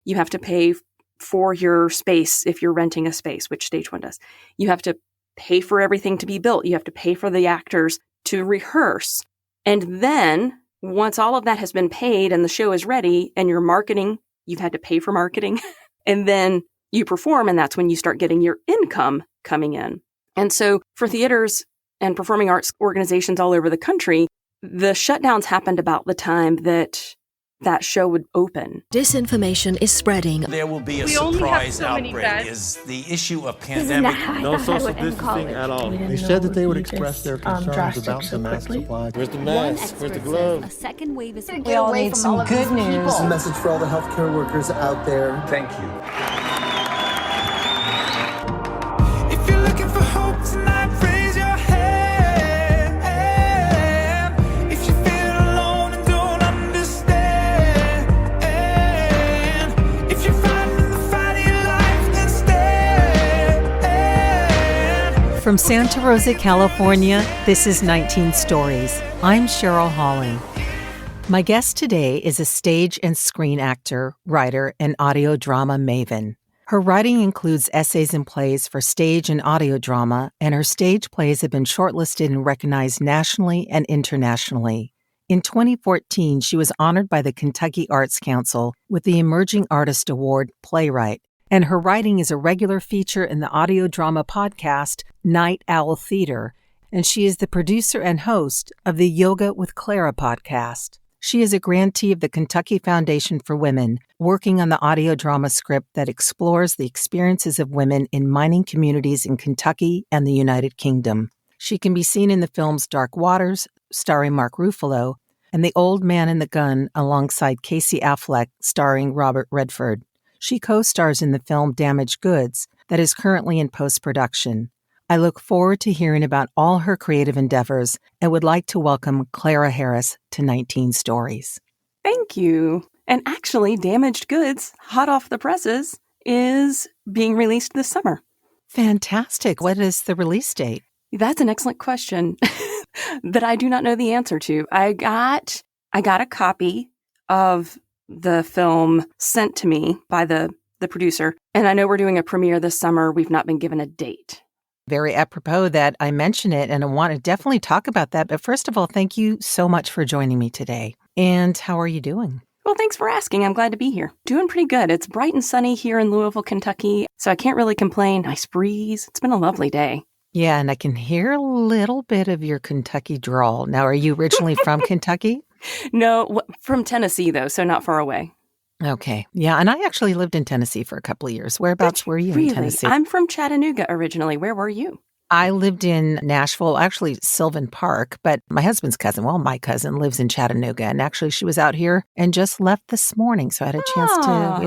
You have to pay for your space if you're renting a space, which Stage One does. You have to pay for everything to be built. You have to pay for the actors to rehearse. And then once all of that has been paid and the show is ready and you're marketing, you've had to pay for marketing. And then you perform, and that's when you start getting your income coming in. And so for theaters and performing arts organizations all over the country, the shutdowns happened about the time that show would open. Disinformation is spreading. There will be a surprise outbreak. Is the issue of pandemic. No social distancing at all. They said that they would express their concerns about the mask supply. Where's the mask? Where's the glove? A second wave is... We all need some good news. This is a message for all the healthcare workers out there. Thank you. If you're looking for hope tonight, raise your hand. If you feel alone and don't understand, if you're fighting the fight of your life, then stand. From Santa Rosa, California, this is 19 Stories. I'm Cheryl Halling. My guest today is a stage and screen actor, writer, and audio drama maven. Her writing includes essays and plays for stage and audio drama, and her stage plays have been shortlisted and recognized nationally and internationally. In 2014, she was honored by the Kentucky Arts Council with the Emerging Artist Award Playwright, and her writing is a regular feature in the audio drama podcast Night Owl Theater, and she is the producer and host of the Yoga with Clara podcast. She is a grantee of the Kentucky Foundation for Women, working on the audio drama script that explores the experiences of women in mining communities in Kentucky and the United Kingdom. She can be seen in the films Dark Waters, starring Mark Ruffalo, and The Old Man and the Gun, alongside Casey Affleck, starring Robert Redford. She co-stars in the film Damaged Goods, that is currently in post-production. I look forward to hearing about all her creative endeavors and would like to welcome Clara Harris to 19 Stories. Thank you. And actually, Damaged Goods, hot off the presses, is being released this summer. Fantastic. What is the release date? That's an excellent question that I do not know the answer to. I got a copy of the film sent to me by the producer, and I know we're doing a premiere this summer. We've not been given a date. Very apropos that I mention it, and I want to definitely talk about that. But first of all, thank you so much for joining me today. And how are you doing? Well, thanks for asking. I'm glad to be here. Doing pretty good. It's bright and sunny here in Louisville, Kentucky, so I can't really complain. Nice breeze. It's been a lovely day. Yeah, and I can hear a little bit of your Kentucky drawl. Now, are you originally from Kentucky? No, from Tennessee, though, so not far away. Okay. Yeah, and I actually lived in Tennessee for a couple of years. Whereabouts were you in Tennessee? I'm from Chattanooga originally. Where were you? I lived in Nashville, actually Sylvan Park, but my husband's cousin, my cousin lives in Chattanooga, and actually she was out here and just left this morning, so I had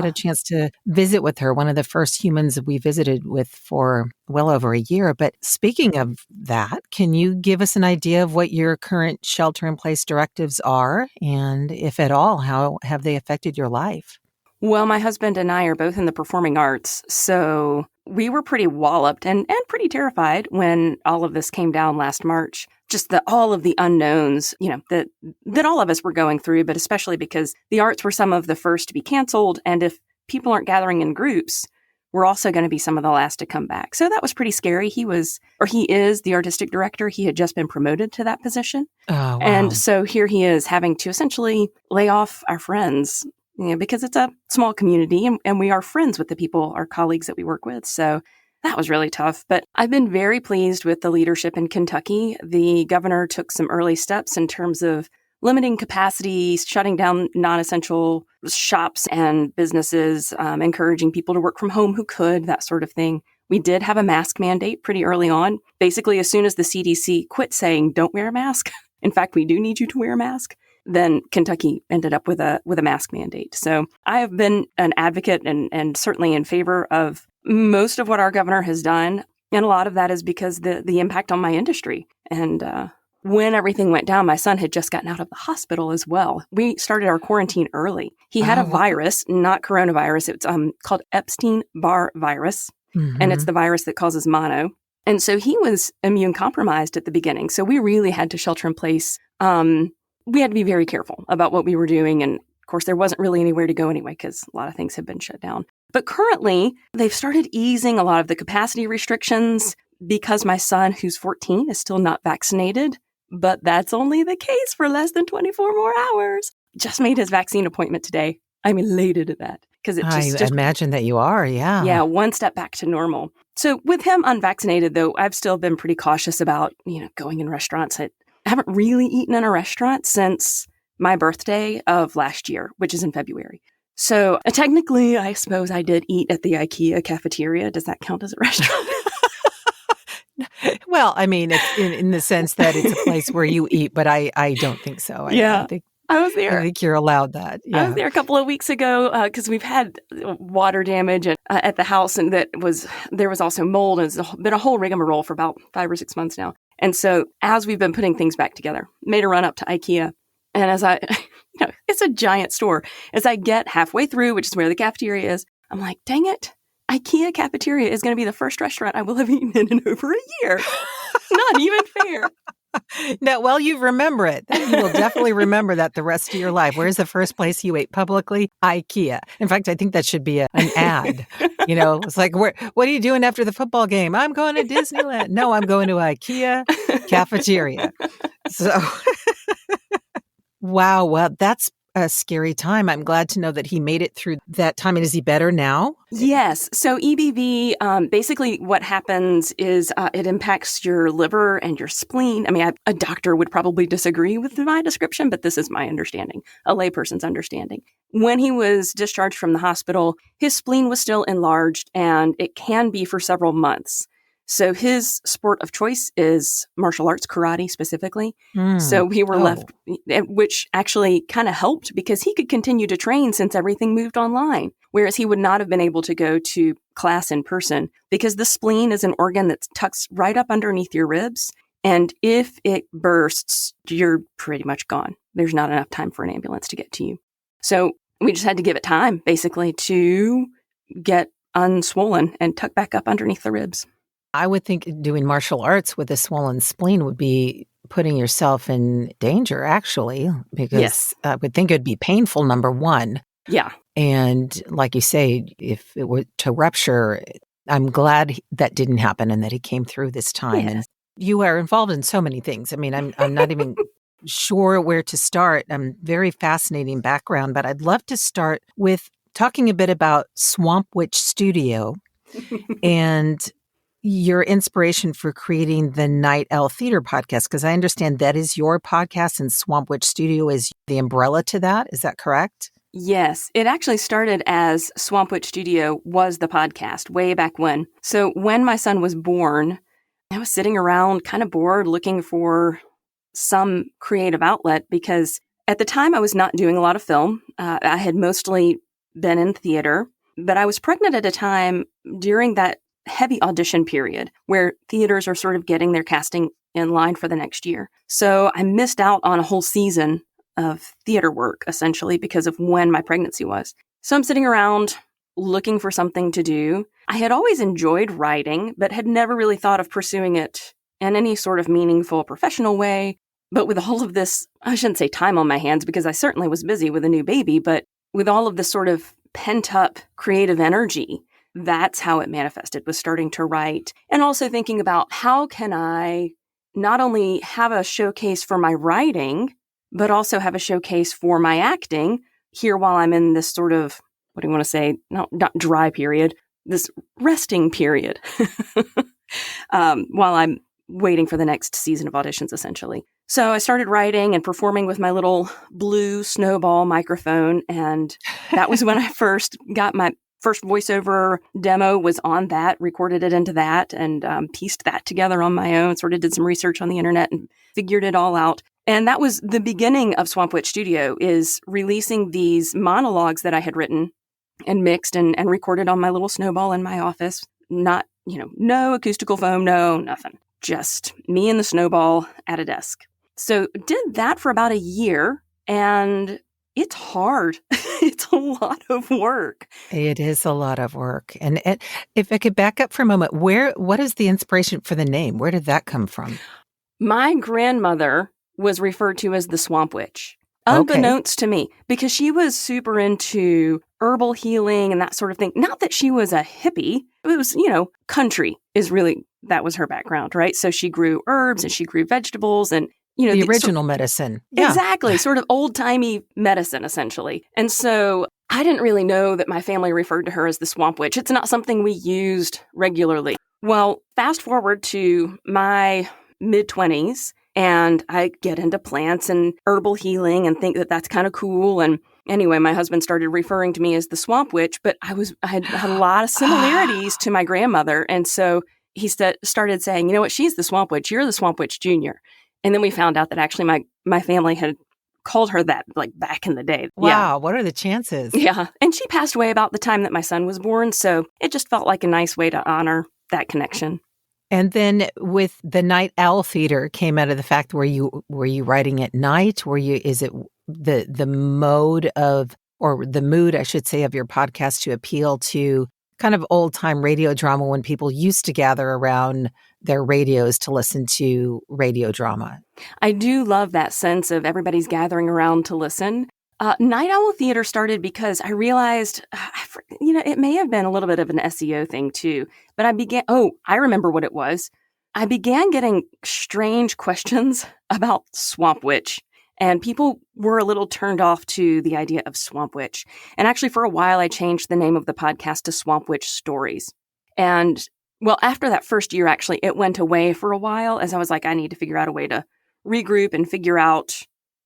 a chance to visit with her, one of the first humans we visited with for well over a year. But speaking of that, can you give us an idea of what your current shelter-in-place directives are, and if at all, how have they affected your life? Well, my husband and I are both in the performing arts, so we were pretty walloped and pretty terrified when all of this came down last March. Just all of the unknowns, that all of us were going through, but especially because the arts were some of the first to be canceled. And if people aren't gathering in groups, we're also going to be some of the last to come back. So that was pretty scary. He is the artistic director. He had just been promoted to that position. Oh, wow. And so here he is having to essentially lay off our friends, because it's a small community and we are friends with the people, our colleagues that we work with. So that was really tough. But I've been very pleased with the leadership in Kentucky. The governor took some early steps in terms of limiting capacity, shutting down non-essential shops and businesses, encouraging people to work from home who could, that sort of thing. We did have a mask mandate pretty early on. Basically, as soon as the CDC quit saying, don't wear a mask, in fact, we do need you to wear a mask, then Kentucky ended up with a mask mandate. So I have been an advocate and certainly in favor of most of what our governor has done. And a lot of that is because the impact on my industry. And when everything went down, my son had just gotten out of the hospital as well. We started our quarantine early. He had a virus, not coronavirus. It's called Epstein-Barr virus. Mm-hmm. And it's the virus that causes mono. And so he was immune compromised at the beginning. So we really had to shelter in place. We had to be very careful about what we were doing and Of course, there wasn't really anywhere to go anyway because a lot of things have been shut down. But currently, they've started easing a lot of the capacity restrictions because my son, who's 14, is still not vaccinated. But that's only the case for less than 24 more hours. Just made his vaccine appointment today. I'm elated at that because I imagine that you are, yeah. Yeah, one step back to normal. So with him unvaccinated, though, I've still been pretty cautious about, going in restaurants. I haven't really eaten in a restaurant since my birthday of last year, which is in February. So technically, I suppose I did eat at the IKEA cafeteria. Does that count as a restaurant? Well, I mean, it's in the sense that it's a place where you eat, but I don't think so. I was there. I think you're allowed that. Yeah. I was there a couple of weeks ago because we've had water damage at the house, and there was also mold, and it's been a whole rigmarole for about 5 or 6 months now. And so as we've been putting things back together, made a run up to IKEA, and as I, it's a giant store. As I get halfway through, which is where the cafeteria is, I'm like, dang it. IKEA cafeteria is going to be the first restaurant I will have eaten in over a year. Not even fair. No, well, you remember it. You will definitely remember that the rest of your life. Where's the first place you ate publicly? IKEA. In fact, I think that should be an ad. It's like, what are you doing after the football game? I'm going to Disneyland. No, I'm going to IKEA cafeteria. So, wow. Well, that's a scary time. I'm glad to know that he made it through that time. And is he better now? Yes. So EBV, basically what happens is it impacts your liver and your spleen. I mean, a doctor would probably disagree with my description, but this is my understanding, a layperson's understanding. When he was discharged from the hospital, his spleen was still enlarged, and it can be for several months. So his sport of choice is martial arts, karate specifically. So we were left, which actually kind of helped because he could continue to train since everything moved online, whereas he would not have been able to go to class in person because the spleen is an organ that tucks right up underneath your ribs. And if it bursts, you're pretty much gone. There's not enough time for an ambulance to get to you. So we just had to give it time, basically, to get unswollen and tuck back up underneath the ribs. I would think doing martial arts with a swollen spleen would be putting yourself in danger, actually, because I would think it would be painful, number one. Yeah. And like you say, if it were to rupture, I'm glad that didn't happen and that he came through this time. Yes. And you are involved in so many things. I mean, I'm not even sure where to start. Very fascinating background, but I'd love to start with talking a bit about Swamp Witch Studio and your inspiration for creating the Night Owl Theater podcast, because I understand that is your podcast and Swamp Witch Studio is the umbrella to that. Is that correct? Yes. It actually started as Swamp Witch Studio was the podcast way back when. So when my son was born, I was sitting around kind of bored looking for some creative outlet because at the time I was not doing a lot of film. I had mostly been in theater, but I was pregnant at a time during that heavy audition period where theaters are sort of getting their casting in line for the next year. So I missed out on a whole season of theater work, essentially, because of when my pregnancy was. So I'm sitting around looking for something to do. I had always enjoyed writing, but had never really thought of pursuing it in any sort of meaningful professional way. But with all of this, I shouldn't say time on my hands because I certainly was busy with a new baby, but with all of this sort of pent-up creative energy, that's how it manifested, was starting to write and also thinking about how can I not only have a showcase for my writing, but also have a showcase for my acting here while I'm in this sort of, what do you want to say, not dry period, this resting period while I'm waiting for the next season of auditions, essentially. So I started writing and performing with my little blue snowball microphone, and that was when I first got my first voiceover demo was on that, recorded it into that, and pieced that together on my own, sort of did some research on the internet and figured it all out. And that was the beginning of Swamp Witch Studio, is releasing these monologues that I had written and mixed and recorded on my little snowball in my office. Not, no acoustical foam, no, nothing. Just me and the snowball at a desk. So did that for about a year, and it's hard. It's a lot of work. It is a lot of work. And if I could back up for a moment, what is the inspiration for the name? Where did that come from? My grandmother was referred to as the Swamp Witch. unbeknownst to me, because she was super into herbal healing and that sort of thing. Not that she was a hippie. It was, country is really, that was her background, right? So she grew herbs and she grew vegetables and, the original medicine. Yeah. Exactly. Sort of old-timey medicine, essentially. And so I didn't really know that my family referred to her as the swamp witch. It's not something we used regularly. Well, fast forward to my mid-20s, and I get into plants and herbal healing and think that that's kind of cool. And anyway, my husband started referring to me as the swamp witch, but I had a lot of similarities to my grandmother. And so he started saying, you know what, she's the swamp witch. You're the swamp witch junior. And then we found out that actually my family had called her that like back in the day. Wow. Yeah. What are the chances? Yeah. And she passed away about the time that my son was born. So it just felt like a nice way to honor that connection. And then with the Night Owl Theater came out of the fact, were you writing at night? Is it the mode of, or the mood, I should say, of your podcast to appeal to kind of old time radio drama when people used to gather around their radios to listen to radio drama? I do love that sense of everybody's gathering around to listen. Night Owl Theater started because I realized, it may have been a little bit of an SEO thing too, but I remember what it was. I began getting strange questions about Swamp Witch, and people were a little turned off to the idea of Swamp Witch. And actually for a while, I changed the name of the podcast to Swamp Witch Stories. And well, after that first year, actually, it went away for a while as I was like, I need to figure out a way to regroup and figure out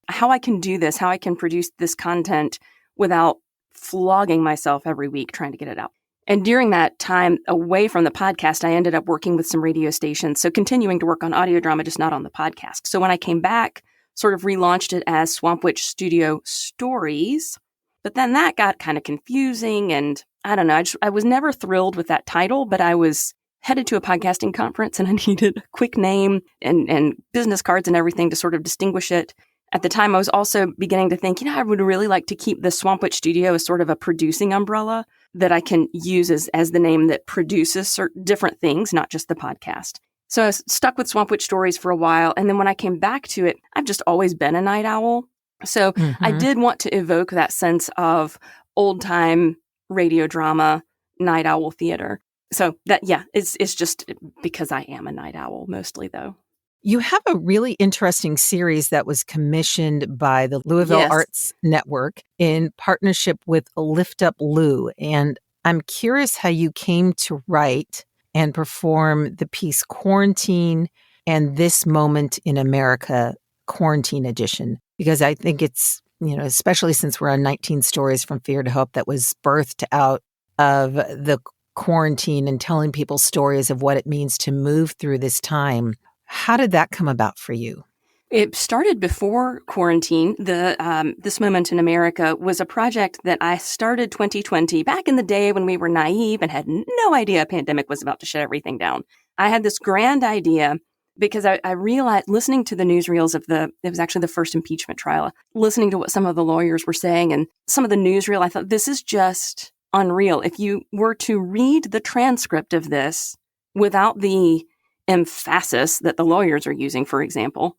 how I can do this, how I can produce this content without flogging myself every week trying to get it out. And during that time away from the podcast, I ended up working with some radio stations. So continuing to work on audio drama, just not on the podcast. So when I came back, sort of relaunched it as Swamp Witch Studio Stories. But then that got kind of confusing. And I don't know, I was never thrilled with that title, but I was headed to a podcasting conference and I needed a quick name and business cards and everything to sort of distinguish it. At the time, I was also beginning to think, I would really like to keep the Swamp Witch Studio as sort of a producing umbrella that I can use as the name that produces certain different things, not just the podcast. So I was stuck with Swamp Witch Stories for a while. And then when I came back to it, I've just always been a night owl. So I did want to evoke that sense of old time radio drama, night owl theater. So that, it's just because I am a night owl mostly, though. You have a really interesting series that was commissioned by the Louisville Arts Network in partnership with Lift Up Lou. And I'm curious how you came to write and perform the piece Quarantine and This Moment in America Quarantine Edition, because I think it's, especially since we're on 19 Stories from Fear to Hope that was birthed out of the quarantine and telling people stories of what it means to move through this time. How did that come about for you? It started before quarantine. This Moment in America was a project that I started 2020, back in the day when we were naive and had no idea a pandemic was about to shut everything down. I had this grand idea because I realized, listening to the newsreels it was actually the first impeachment trial, listening to what some of the lawyers were saying and some of the newsreel, I thought, this is just unreal. If you were to read the transcript of this without the emphasis that the lawyers are using, for example,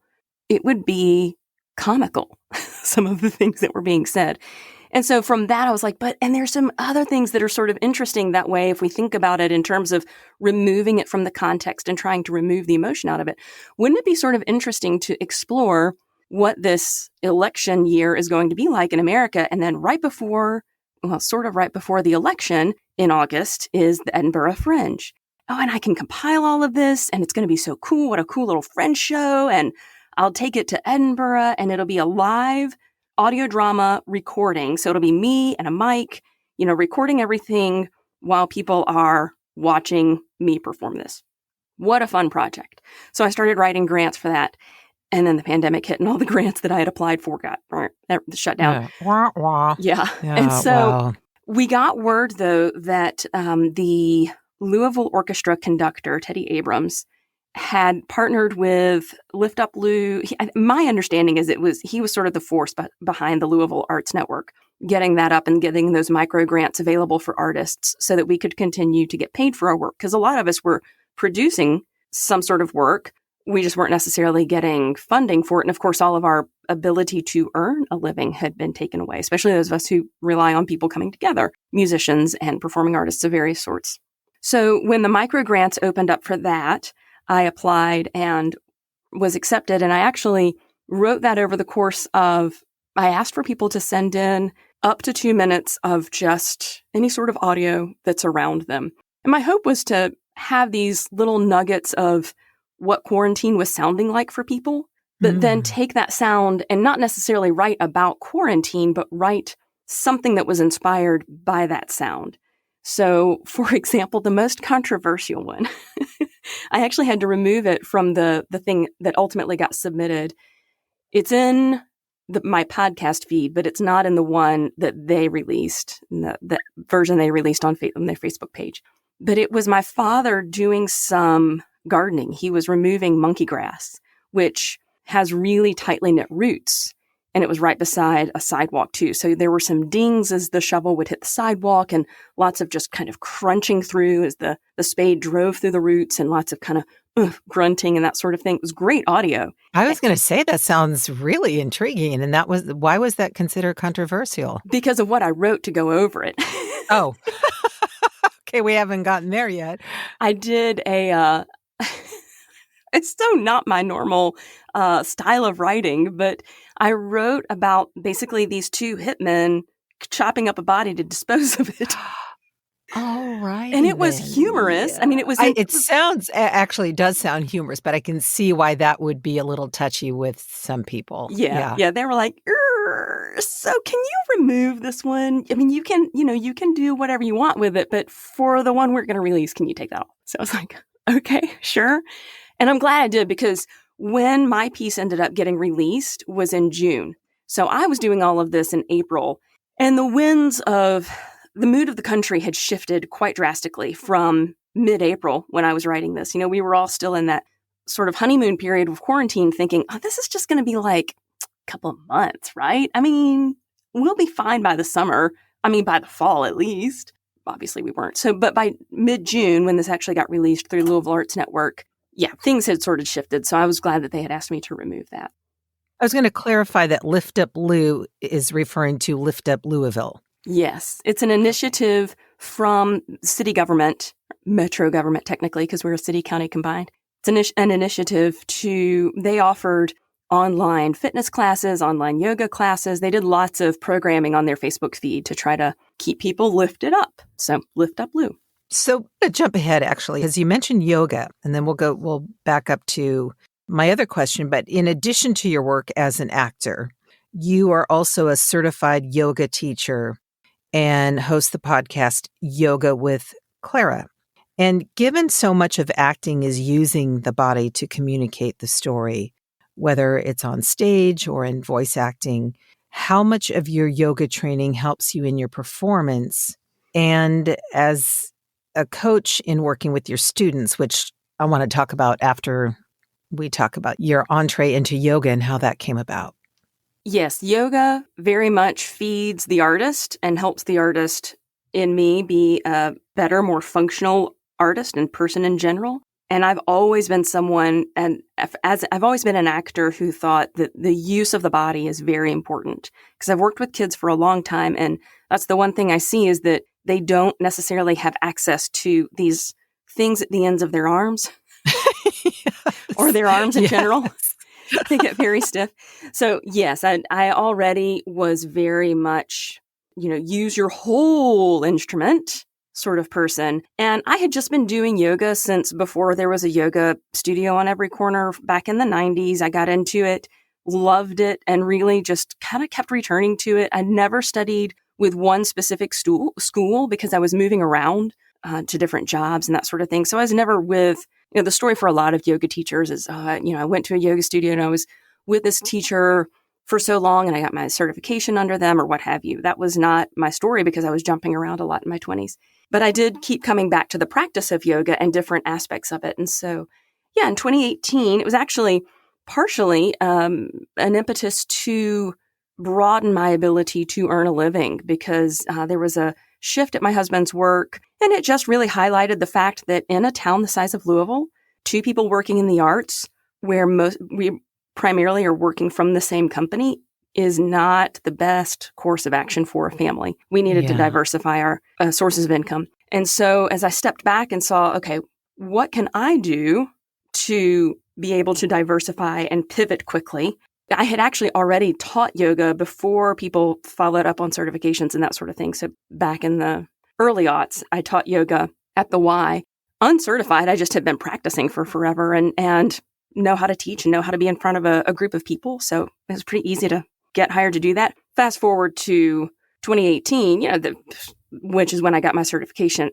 it would be comical, some of the things that were being said. And so from that, I was like, and there's some other things that are sort of interesting that way if we think about it in terms of removing it from the context and trying to remove the emotion out of it. Wouldn't it be sort of interesting to explore what this election year is going to be like in America? And then right before the election in August is the Edinburgh Fringe. Oh, and I can compile all of this, and it's going to be so cool. What a cool little French show. And I'll take it to Edinburgh, and it'll be a live audio drama recording. So it'll be me and a mic, recording everything while people are watching me perform this. What a fun project. So I started writing grants for that. And then the pandemic hit, and all the grants that I had applied for got shut down. Yeah. And so we got word, though, that the Louisville Orchestra conductor, Teddy Abrams, had partnered with Lift Up Lou. My understanding is he was sort of the force behind the Louisville Arts Network, getting that up and getting those micro grants available for artists so that we could continue to get paid for our work. Because a lot of us were producing some sort of work. We just weren't necessarily getting funding for it. And of course, all of our ability to earn a living had been taken away, especially those of us who rely on people coming together, musicians and performing artists of various sorts. So when the micro grants opened up for that, I applied and was accepted. And I actually wrote that over the course of, I asked for people to send in up to 2 minutes of just any sort of audio that's around them. And my hope was to have these little nuggets of what quarantine was sounding like for people, but then take that sound and not necessarily write about quarantine, but write something that was inspired by that sound. So, for example, the most controversial one, I actually had to remove it from the thing that ultimately got submitted. It's in my podcast feed, but it's not in the one that they released, the version they released on their Facebook page. But it was my father doing some gardening. He was removing monkey grass, which has really tightly knit roots. And it was right beside a sidewalk too. So there were some dings as the shovel would hit the sidewalk and lots of just kind of crunching through as the spade drove through the roots and lots of kind of grunting and that sort of thing. It was great audio. I was going to say that sounds really intriguing. And why was that considered controversial? Because of what I wrote to go over it. Oh, okay. We haven't gotten there yet. I did it's so not my normal style of writing, but I wrote about basically these two hitmen chopping up a body to dispose of it. Oh, right. And it was humorous. Yeah. I mean, it was... actually does sound humorous, but I can see why that would be a little touchy with some people. Yeah. They were like, so can you remove this one? I mean, you can do whatever you want with it, but for the one we're going to release, can you take that off? So I was like, okay, sure. And I'm glad I did, because when my piece ended up getting released was in June. So I was doing all of this in April, and the mood of the country had shifted quite drastically from mid-April when I was writing this. We were all still in that sort of honeymoon period of quarantine thinking, oh, this is just going to be like a couple of months, right? I mean, we'll be fine by the summer. I mean, by the fall at least. Obviously we weren't. But by mid-June, when this actually got released through Louisville Arts Network, things had sort of shifted. So I was glad that they had asked me to remove that. I was going to clarify that Lift Up Lou is referring to Lift Up Louisville. Yes. It's an initiative from city government, metro government technically, because we're a city-county combined. It's an initiative they offered online fitness classes, online yoga classes. They did lots of programming on their Facebook feed to try to keep people lifted up. So Lift Up Lou. So to jump ahead, actually, as you mentioned yoga, and then we'll back up to my other question. But in addition to your work as an actor, you are also a certified yoga teacher and host the podcast Yoga with Clara. And given so much of acting is using the body to communicate the story, whether it's on stage or in voice acting, how much of your yoga training helps you in your performance? And as a coach in working with your students, which I want to talk about after we talk about your entree into yoga and how that came about. Yes, yoga very much feeds the artist and helps the artist, in me, be a better, more functional artist and person in general. And I've always been someone, and I've always been an actor who thought that the use of the body is very important. Because I've worked with kids for a long time, and that's the one thing I see is that they don't necessarily have access to these things at the ends of their arms or their arms in general. They get very stiff. So yes, I already was very much, use your whole instrument sort of person. And I had just been doing yoga since before there was a yoga studio on every corner back in the 90s. I got into it, loved it, and really just kind of kept returning to it. I never studied with one specific school because I was moving around to different jobs and that sort of thing. So I was never with, the story for a lot of yoga teachers is, I went to a yoga studio and I was with this teacher for so long and I got my certification under them or what have you. That was not my story because I was jumping around a lot in my 20s. But I did keep coming back to the practice of yoga and different aspects of it. And so, in 2018, it was actually partially an impetus to broaden my ability to earn a living because there was a shift at my husband's work. And it just really highlighted the fact that in a town the size of Louisville, two people working in the arts, where primarily are working from the same company is not the best course of action for a family. We needed to diversify our sources of income. And so as I stepped back and saw, okay, what can I do to be able to diversify and pivot quickly? I had actually already taught yoga before people followed up on certifications and that sort of thing. So back in the early aughts, I taught yoga at the Y. Uncertified, I just had been practicing for forever and know how to teach and know how to be in front of a group of people. So it was pretty easy to get hired to do that. Fast forward to 2018, which is when I got my certification.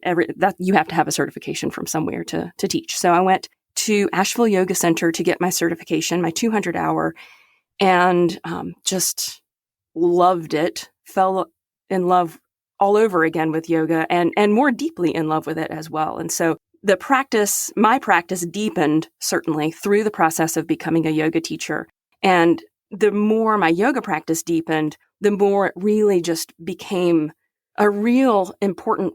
You have to have a certification from somewhere to teach. So I went to Asheville Yoga Center to get my certification, my 200-hour, and just loved it. Fell in love all over again with yoga and more deeply in love with it as well. And so my practice deepened certainly through the process of becoming a yoga teacher. And the more my yoga practice deepened, the more it really just became a real important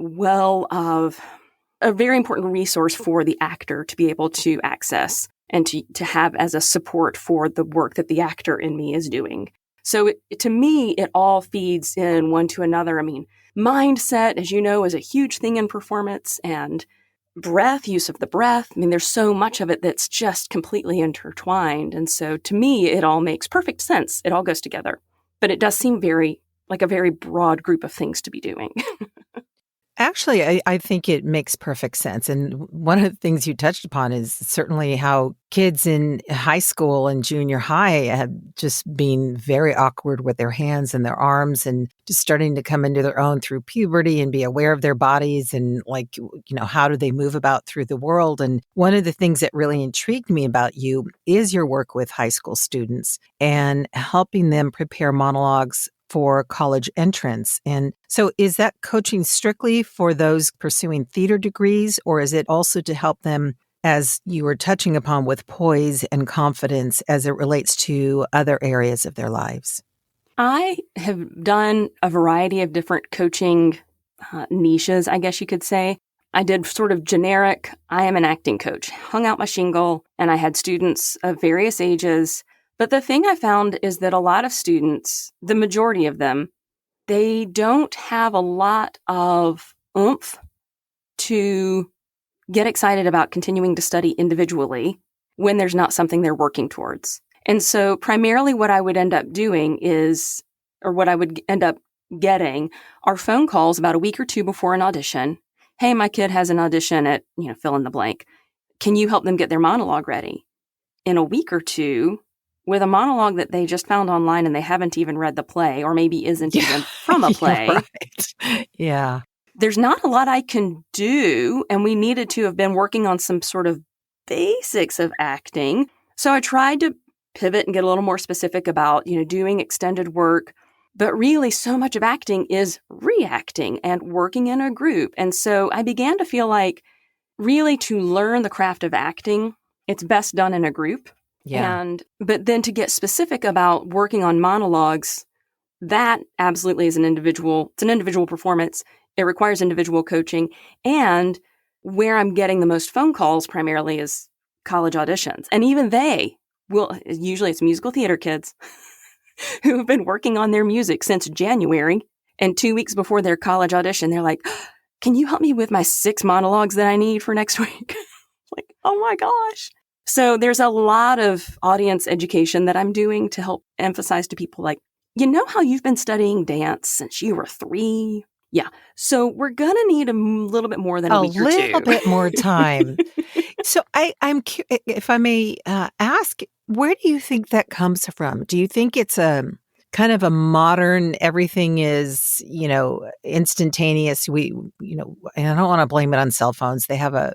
a very important resource for the actor to be able to access and to have as a support for the work that the actor in me is doing. So to me, it all feeds in one to another. I mean, mindset, as you know, is a huge thing in performance, and use of the breath. I mean, there's so much of it that's just completely intertwined. And so to me, it all makes perfect sense. It all goes together. But it does seem like a very broad group of things to be doing. Actually, I think it makes perfect sense. And one of the things you touched upon is certainly how kids in high school and junior high have just been very awkward with their hands and their arms and just starting to come into their own through puberty and be aware of their bodies and how do they move about through the world. And one of the things that really intrigued me about you is your work with high school students and helping them prepare monologues for college entrance. And so is that coaching strictly for those pursuing theater degrees, or is it also to help them, as you were touching upon, with poise and confidence as it relates to other areas of their lives? I have done a variety of different coaching niches, I guess you could say. I did sort of generic, I am an acting coach, hung out my shingle, and I had students of various ages. But the thing I found is that a lot of students, the majority of them, they don't have a lot of oomph to get excited about continuing to study individually when there's not something they're working towards. And so primarily what I would end up doing what I would end up getting are phone calls about a week or two before an audition. Hey, my kid has an audition at, fill in the blank. Can you help them get their monologue ready? In a week or two, with a monologue that they just found online and they haven't even read the play or maybe isn't even from a play. Right. Yeah. There's not a lot I can do, and we needed to have been working on some sort of basics of acting. So I tried to pivot and get a little more specific about, doing extended work. But really, so much of acting is reacting and working in a group. And so I began to feel like really to learn the craft of acting, it's best done in a group. Yeah. But then to get specific about working on monologues, that absolutely is it's an individual performance. It requires individual coaching. And where I'm getting the most phone calls primarily is college auditions. And even usually it's musical theater kids who have been working on their music since January. And 2 weeks before their college audition, they're like, can you help me with my 6 monologues that I need for next week? Like, oh my gosh. So there's a lot of audience education that I'm doing to help emphasize to people like, how you've been studying dance since you were 3? Yeah. So we're going to need a little bit more than a week or two. A little bit more time. So I'm curious, if I may ask, where do you think that comes from? Do you think it's a kind of a modern, everything is, instantaneous. And I don't want to blame it on cell phones. They have a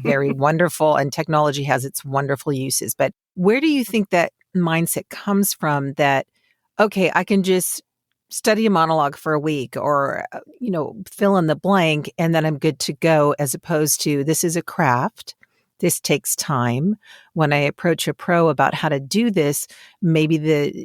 very wonderful, and technology has its wonderful uses. But where do you think that mindset comes from that, okay, I can just study a monologue for a week or, fill in the blank and then I'm good to go, as opposed to this is a craft. This takes time. When I approach a pro about how to do this, maybe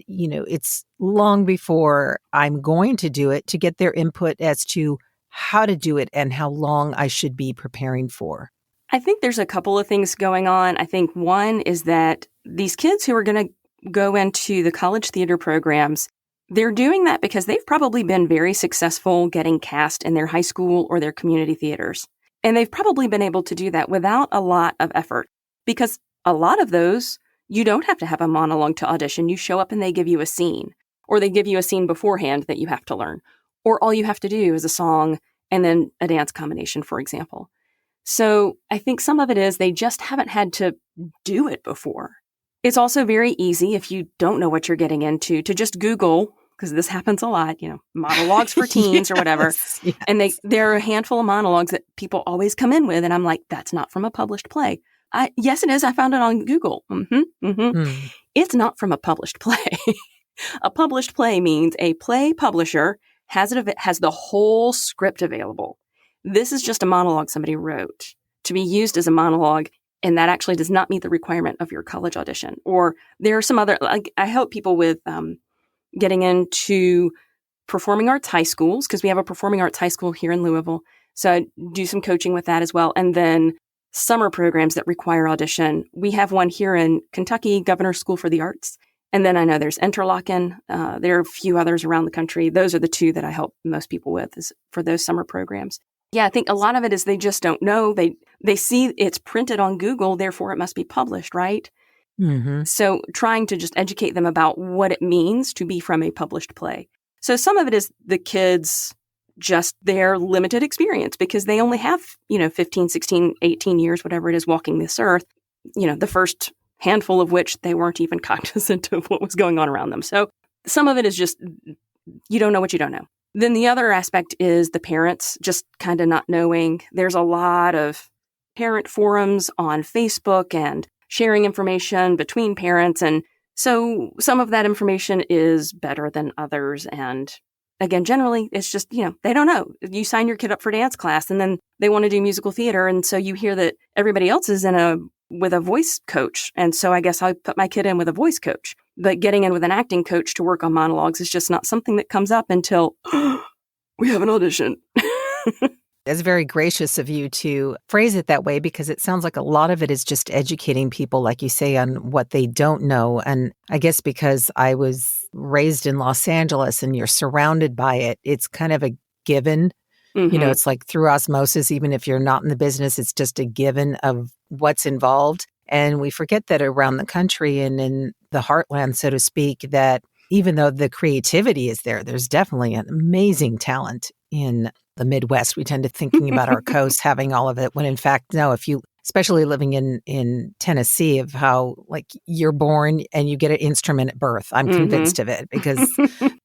it's long before I'm going to do it to get their input as to how to do it and how long I should be preparing for. I think there's a couple of things going on. I think one is that these kids who are going to go into the college theater programs, they're doing that because they've probably been very successful getting cast in their high school or their community theaters. And they've probably been able to do that without a lot of effort, because a lot of those, you don't have to have a monologue to audition. You show up and they give you a scene, or they give you a scene beforehand that you have to learn, or all you have to do is a song and then a dance combination, for example. So I think some of it is they just haven't had to do it before. It's also very easy, if you don't know what you're getting into, to just Google, because this happens a lot, monologues for teens or whatever. Yes. And there are a handful of monologues that people always come in with. And I'm like, that's not from a published play. Yes, it is. I found it on Google. It's not from a published play. A published play means a play publisher has the whole script available. This is just a monologue somebody wrote to be used as a monologue. And that actually does not meet the requirement of your college audition. Or there are some other, I help people with getting into performing arts high schools, because we have a performing arts high school here in Louisville. So I do some coaching with that as well. And then summer programs that require audition. We have one here in Kentucky, Governor's School for the Arts. And then I know there's Interlochen. There are a few others around the country. Those are the two that I help most people with, is for those summer programs. Yeah, I think a lot of it is they just don't know. They see it's printed on Google, therefore it must be published, right? Mm-hmm. So trying to just educate them about what it means to be from a published play. So some of it is the kids, just their limited experience, because they only have, 15, 16, 18 years, whatever it is, walking this earth, the first handful of which they weren't even cognizant of what was going on around them. So some of it is just, you don't know what you don't know. Then the other aspect is the parents just kind of not knowing. There's a lot of parent forums on Facebook and sharing information between parents. And so some of that information is better than others. And again, generally, it's just, they don't know. You sign your kid up for dance class and then they want to do musical theater. And so you hear that everybody else is with a voice coach. And so I guess I'll put my kid in with a voice coach. But getting in with an acting coach to work on monologues is just not something that comes up until we have an audition. It's very gracious of you to phrase it that way, because it sounds like a lot of it is just educating people, like you say, on what they don't know. And I guess because I was raised in Los Angeles and you're surrounded by it, it's kind of a given. Mm-hmm. It's like through osmosis, even if you're not in the business, it's just a given of what's involved. And we forget that around the country and in the heartland, so to speak, that even though the creativity is there, there's definitely an amazing talent in the Midwest. We tend to thinking about our coast having all of it, when in fact, no, if you, especially living in Tennessee, of how you're born and you get an instrument at birth. I'm convinced of it, because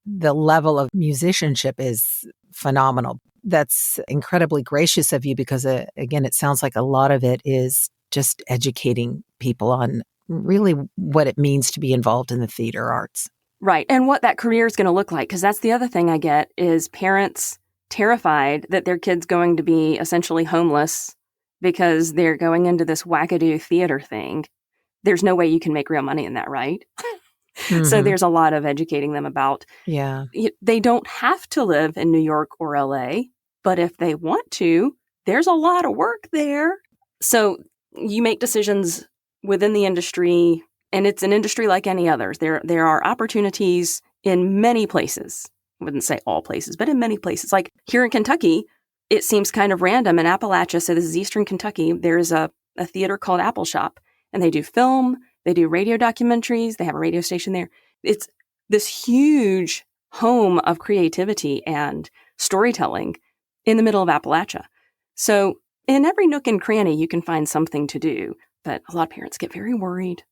the level of musicianship is phenomenal. That's incredibly gracious of you, because again, it sounds like a lot of it is just educating people on really what it means to be involved in the theater arts. Right. And what that career is going to look like. Because that's the other thing I get is parents terrified that their kid's going to be essentially homeless because they're going into this wackadoo theater thing. There's no way you can make real money in that, right? Mm-hmm. So there's a lot of educating them about, they don't have to live in New York or LA, but if they want to, there's a lot of work there. So you make decisions within the industry, and it's an industry like any others. There are opportunities in many places. I wouldn't say all places, but in many places. Like here in Kentucky, it seems kind of random. In Appalachia, so this is Eastern Kentucky, there's a theater called Apple Shop, and they do film, they do radio documentaries, they have a radio station there. It's this huge home of creativity and storytelling in the middle of Appalachia. So in every nook and cranny, you can find something to do. But a lot of parents get very worried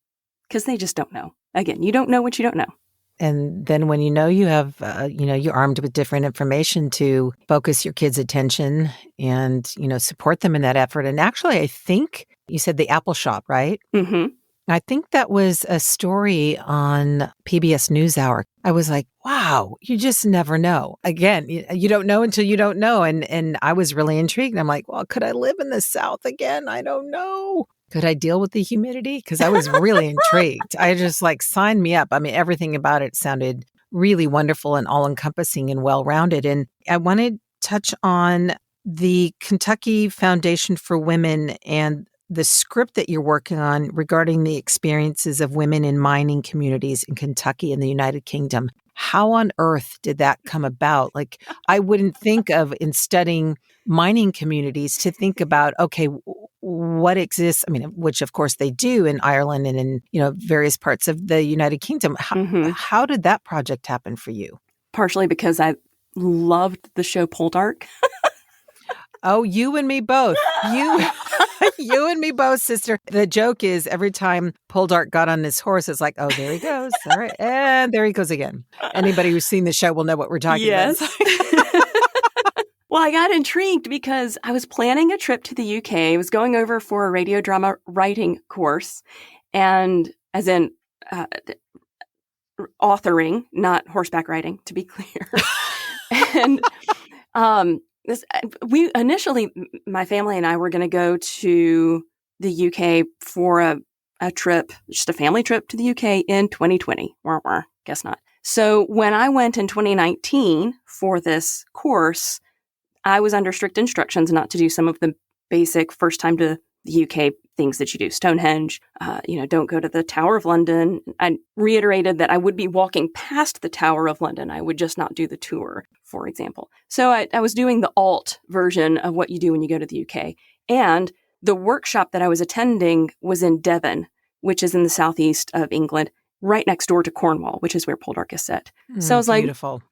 because they just don't know. Again, you don't know what you don't know. And then when you have, you're armed with different information to focus your kids' attention and, support them in that effort. And actually, I think you said the Apple Shop, right? Mm-hmm. I think that was a story on PBS NewsHour. I was like, wow, you just never know. Again, you don't know until you don't know. And I was really intrigued. I'm like, well, could I live in the South again? I don't know. Could I deal with the humidity? Because I was really intrigued. I just sign me up. I mean, everything about it sounded really wonderful and all-encompassing and well-rounded. And I wanted to touch on the Kentucky Foundation for Women and the script that you're working on regarding the experiences of women in mining communities in Kentucky and the United Kingdom. How on earth did that come about? Like, I wouldn't think of, in studying mining communities, to think about, okay, what exists? I mean, which of course they do in Ireland and in, various parts of the United Kingdom. How did that project happen for you? Partially because loved the show Poldark. Oh, you and me both. You and me both, sister. The joke is every time Poldark got on his horse, it's like, oh, there he goes. All right. And there he goes again. Anybody who's seen the show will know what we're talking about. Well, I got intrigued because I was planning a trip to the UK. I was going over for a radio drama writing course, and as in authoring, not horseback riding, to be clear. And we initially, my family and I were going to go to the UK for a trip, just a family trip to the UK in 2020. Guess not. So when I went in 2019 for this course, I was under strict instructions not to do some of the basic first time to the UK things that you do. Stonehenge, don't go to the Tower of London. I reiterated that I would be walking past the Tower of London. I would just not do the tour, for example. So I was doing the alt version of what you do when you go to the UK. And the workshop that I was attending was in Devon, which is in the southeast of England, right next door to Cornwall, which is where Poldark is set. So I was like, beautiful.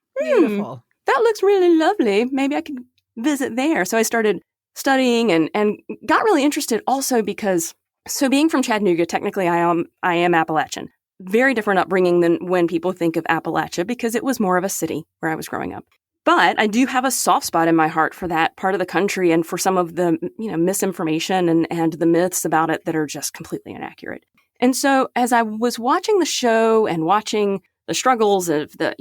That looks really lovely. Maybe I could visit there. So I started studying and got really interested also because, so being from Chattanooga, technically I am Appalachian. Very different upbringing than when people think of Appalachia because it was more of a city where I was growing up. But I do have a soft spot in my heart for that part of the country and for some of the misinformation and the myths about it that are just completely inaccurate. And so as I was watching the show and watching the struggles of the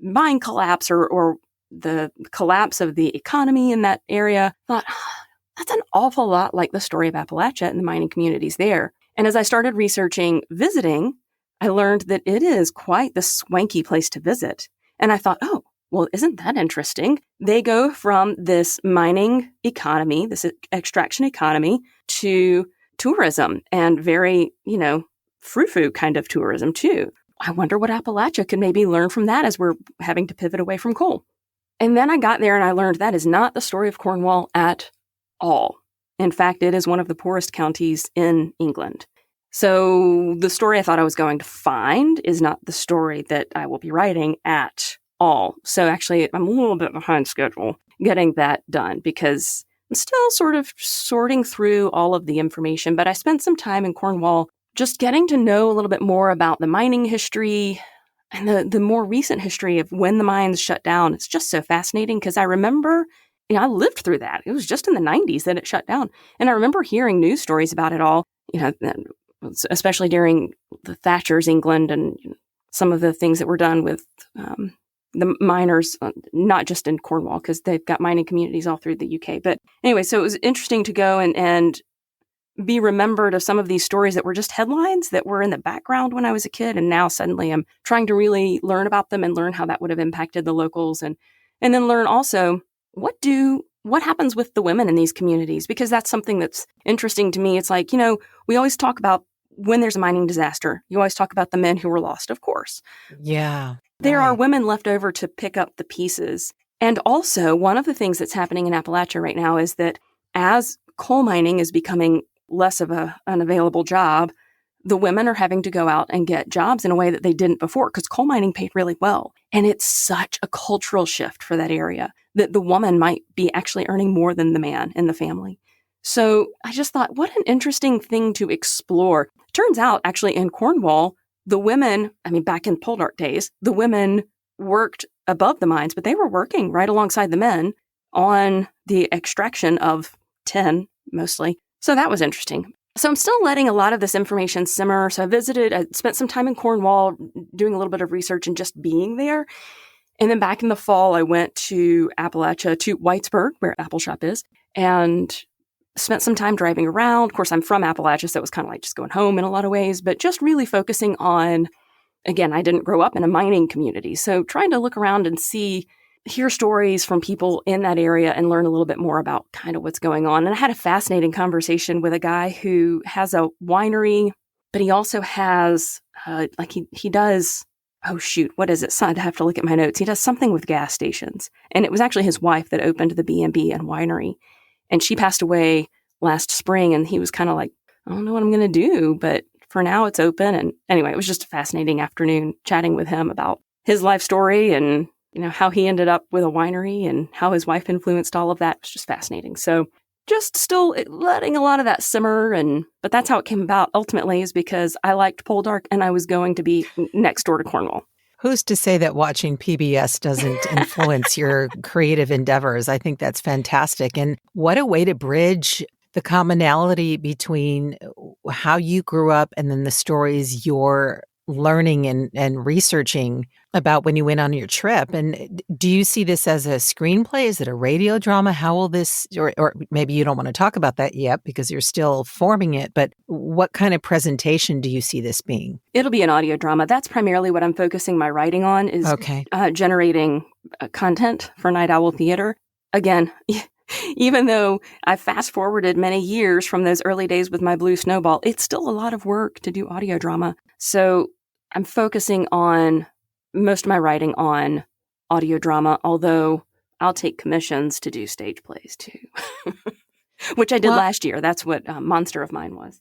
mine collapse or the collapse of the economy in that area, I thought, that's an awful lot like the story of Appalachia and the mining communities there. And as I started researching visiting, I learned that it is quite the swanky place to visit. And I thought, oh, well, isn't that interesting? They go from this mining economy, this extraction economy, to tourism and very, frou-frou kind of tourism too. I wonder what Appalachia could maybe learn from that as we're having to pivot away from coal. And then I got there and I learned that is not the story of Cornwall at all. In fact, it is one of the poorest counties in England. So the story I thought I was going to find is not the story that I will be writing at all. So actually, I'm a little bit behind schedule getting that done because I'm still sort of sorting through all of the information. But I spent some time in Cornwall just getting to know a little bit more about the mining history and the more recent history of when the mines shut down. It's just so fascinating because I remember, I lived through that. It was just in the 90s that it shut down. And I remember hearing news stories about it all, especially during the Thatcher's England and some of the things that were done with the miners, not just in Cornwall, because they've got mining communities all through the UK. But anyway, so it was interesting to go and be remembered of some of these stories that were just headlines that were in the background when I was a kid. And now suddenly I'm trying to really learn about them and learn how that would have impacted the locals and then learn also what happens with the women in these communities, because that's something that's interesting to me. It's like, we always talk about when there's a mining disaster, you always talk about the men who were lost, of course. Yeah. There are women left over to pick up the pieces. And also one of the things that's happening in Appalachia right now is that as coal mining is becoming less of an available job, the women are having to go out and get jobs in a way that they didn't before because coal mining paid really well. And it's such a cultural shift for that area that the woman might be actually earning more than the man in the family. So I just thought, what an interesting thing to explore. Turns out, actually, in Cornwall, the women, back in Poldark days, the women worked above the mines, but they were working right alongside the men on the extraction of tin, mostly. So that was interesting. So I'm still letting a lot of this information simmer. So I spent some time in Cornwall doing a little bit of research and just being there. And then back in the fall, I went to Appalachia, to Whitesburg, where Apple Shop is, and spent some time driving around. Of course, I'm from Appalachia, so it was kind of like just going home in a lot of ways, but just really focusing on, again, I didn't grow up in a mining community. So trying to look around and see hear stories from people in that area and learn a little bit more about kind of what's going on. And I had a fascinating conversation with a guy who has a winery, but he also has, he does, oh shoot, what is it? So I'd have to look at my notes. He does something with gas stations. And it was actually his wife that opened the B&B and winery. And she passed away last spring, and he was kind of like, I don't know what I'm going to do, but for now it's open. And anyway, it was just a fascinating afternoon chatting with him about his life story and how he ended up with a winery and how his wife influenced all of that. It was just fascinating. So just still letting a lot of that simmer. But that's how it came about ultimately, is because I liked Poldark and I was going to be next door to Cornwall. Who's to say that watching PBS doesn't influence your creative endeavors? I think that's fantastic. And what a way to bridge the commonality between how you grew up and then the stories you're learning and researching about when you went on your trip. And do you see this as a screenplay? Is it a radio drama? How will this, or maybe you don't want to talk about that yet because you're still forming it, but what kind of presentation do you see this being? It'll be an audio drama. That's primarily what I'm focusing my writing on, is generating content for Night Owl Theater. Again, even though I fast forwarded many years from those early days with my Blue Snowball, it's still a lot of work to do audio drama. So I'm focusing on most of my writing on audio drama, although I'll take commissions to do stage plays too, which I did last year. That's what Monster of Mine was.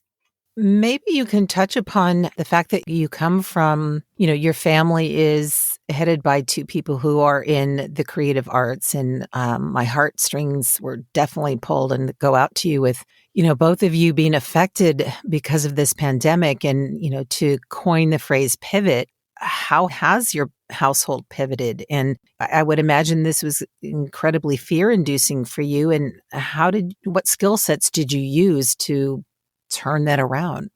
Maybe you can touch upon the fact that you come from, your family is headed by two people who are in the creative arts, and my heartstrings were definitely pulled and go out to you with, both of you being affected because of this pandemic. And, to coin the phrase pivot, how has your household pivoted? And I would imagine this was incredibly fear-inducing for you. And what skill sets did you use to turn that around?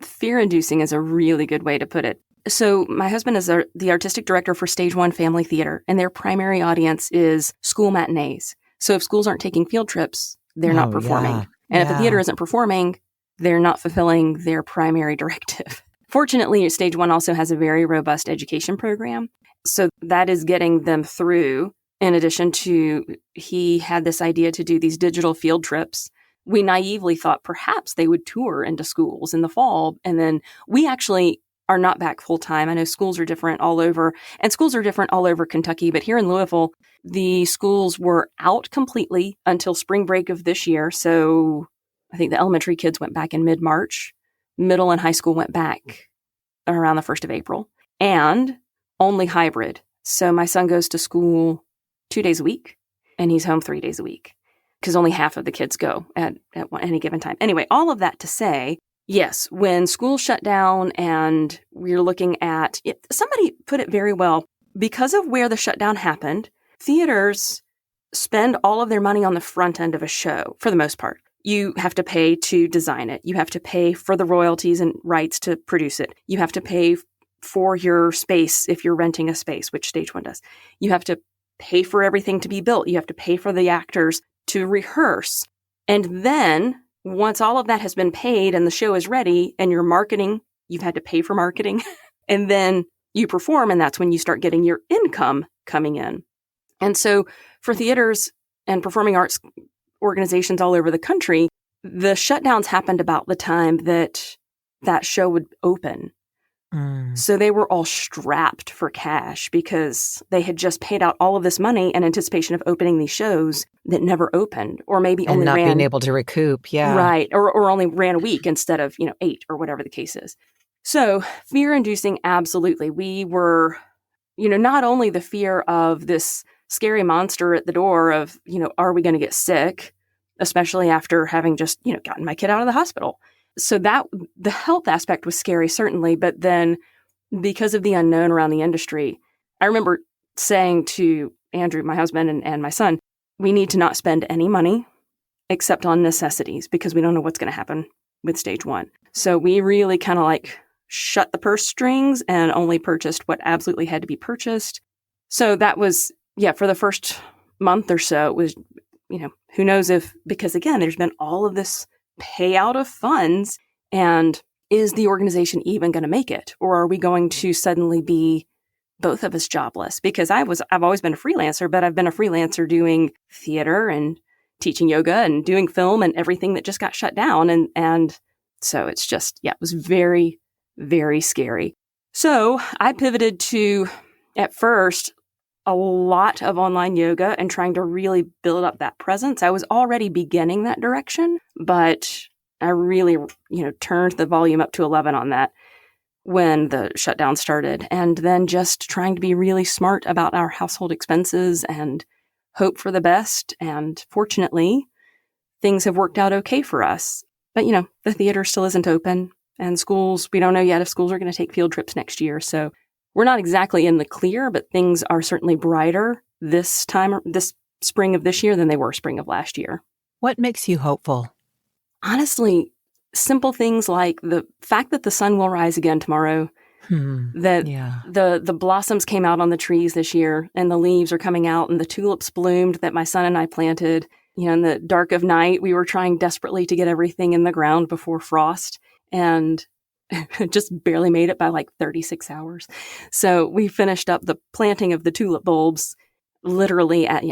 Fear-inducing is a really good way to put it. So my husband is the artistic director for Stage One Family Theater, and their primary audience is school matinees. So if schools aren't taking field trips, they're not performing. Yeah. And if the theater isn't performing, they're not fulfilling their primary directive. Fortunately, Stage One also has a very robust education program. So that is getting them through. In addition to, he had this idea to do these digital field trips. We naively thought perhaps they would tour into schools in the fall. And then we actually are not back full time. I know schools are different all over, and schools are different all over Kentucky. But here in Louisville, the schools were out completely until spring break of this year. So I think the elementary kids went back in mid-March. Middle and high school went back around the 1st of April, and only hybrid. So my son goes to school 2 days a week, and he's home 3 days a week, because only half of the kids go at any given time. Anyway, all of that to say, yes, when school shut down and we're looking at it, somebody put it very well, because of where the shutdown happened, theaters spend all of their money on the front end of a show for the most part. You have to pay to design it. You have to pay for the royalties and rights to produce it. You have to pay for your space if you're renting a space, which Stage One does. You have to pay for everything to be built. You have to pay for the actors to rehearse. And then once all of that has been paid and the show is ready and you're marketing, you've had to pay for marketing. And then you perform, and that's when you start getting your income coming in. And so for theaters and performing arts organizations all over the country, the shutdowns happened about the time that show would open. So they were all strapped for cash because they had just paid out all of this money in anticipation of opening these shows that never opened, or maybe and only not ran, being able to recoup. Yeah. Right. Or only ran a week instead of, 8 or whatever the case is. So fear-inducing, absolutely. We were, not only the fear of this scary monster at the door of, are we going to get sick, especially after having just, gotten my kid out of the hospital. So that the health aspect was scary, certainly. But then because of the unknown around the industry, I remember saying to Andrew, my husband, and my son, we need to not spend any money except on necessities because we don't know what's going to happen with Stage One. So we really kind of shut the purse strings and only purchased what absolutely had to be purchased. So that was, for the first month or so, it was, who knows if, because again, there's been all of this payout of funds, and is the organization even going to make it? Or are we going to suddenly be both of us jobless because I've always been a freelancer, but I've been a freelancer doing theater and teaching yoga and doing film and everything that just got shut down. And so it's just, it was very, very scary. So I pivoted to, at first, a lot of online yoga and trying to really build up that presence. I was already beginning that direction, but I really, turned the volume up to 11 on that when the shutdown started. And then just trying to be really smart about our household expenses and hope for the best. And fortunately, things have worked out okay for us. But, the theater still isn't open. And schools, we don't know yet if schools are going to take field trips next year. So we're not exactly in the clear, but things are certainly brighter this spring of this year than they were spring of last year. What makes you hopeful? Honestly, simple things like the fact that the sun will rise again tomorrow, that the blossoms came out on the trees this year and the leaves are coming out and the tulips bloomed that my son and I planted. In the dark of night, we were trying desperately to get everything in the ground before frost and just barely made it by like 36 hours. So we finished up the planting of the tulip bulbs literally at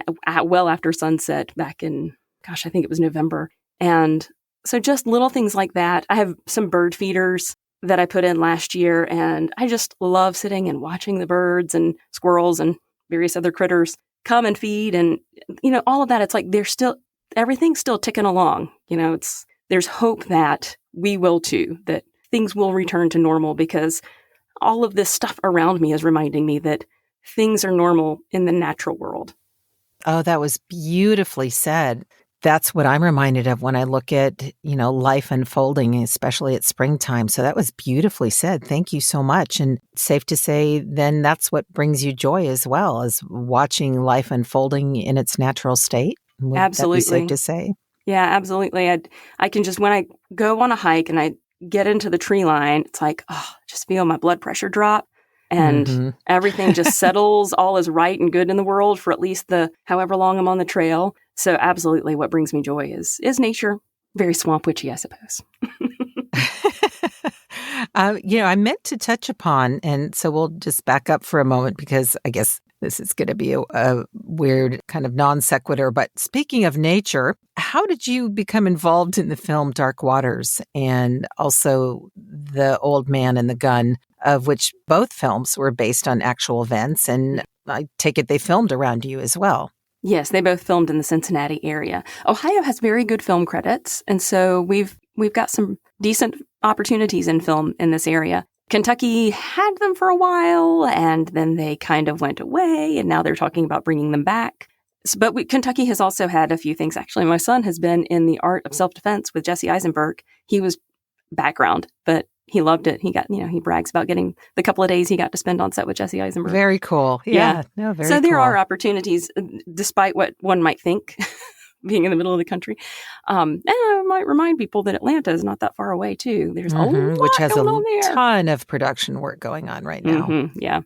well after sunset back in, I think it was November. And so just little things like that. I have some bird feeders that I put in last year, and I just love sitting and watching the birds and squirrels and various other critters come and feed. And, all of that, it's like everything's still ticking along. There's hope that we will too, that things will return to normal because all of this stuff around me is reminding me that things are normal in the natural world. Oh, that was beautifully said. That's what I'm reminded of when I look at, life unfolding, especially at springtime. So that was beautifully said. Thank you so much. And safe to say, then that's what brings you joy as well, as watching life unfolding in its natural state. Would absolutely. That be safe to say? Yeah, absolutely. I can just, when I go on a hike and I get into the tree line, it's like, just feel my blood pressure drop and everything just settles. All is right and good in the world for at least however long I'm on the trail. So absolutely what brings me joy is nature. Very swamp witchy, I suppose. I meant to touch upon, and so we'll just back up for a moment because I guess this is going to be a weird kind of non sequitur. But speaking of nature, how did you become involved in the film Dark Waters and also The Old Man and the Gun, of which both films were based on actual events? And I take it they filmed around you as well. Yes, they both filmed in the Cincinnati area. Ohio has very good film credits, and so we've got some decent opportunities in film in this area. Kentucky had them for a while, and then they kind of went away, and now they're talking about bringing them back. But Kentucky has also had a few things. Actually, my son has been in the Art of Self-Defense with Jesse Eisenberg. He was background, but he loved it. He got, he brags about getting the couple of days he got to spend on set with Jesse Eisenberg. Very cool. Yeah. No, very cool. So there are opportunities, despite what one might think, being in the middle of the country. And I might remind people that Atlanta is not that far away, too. There's a lot which has going on there. Ton of production work going on right now. Yeah.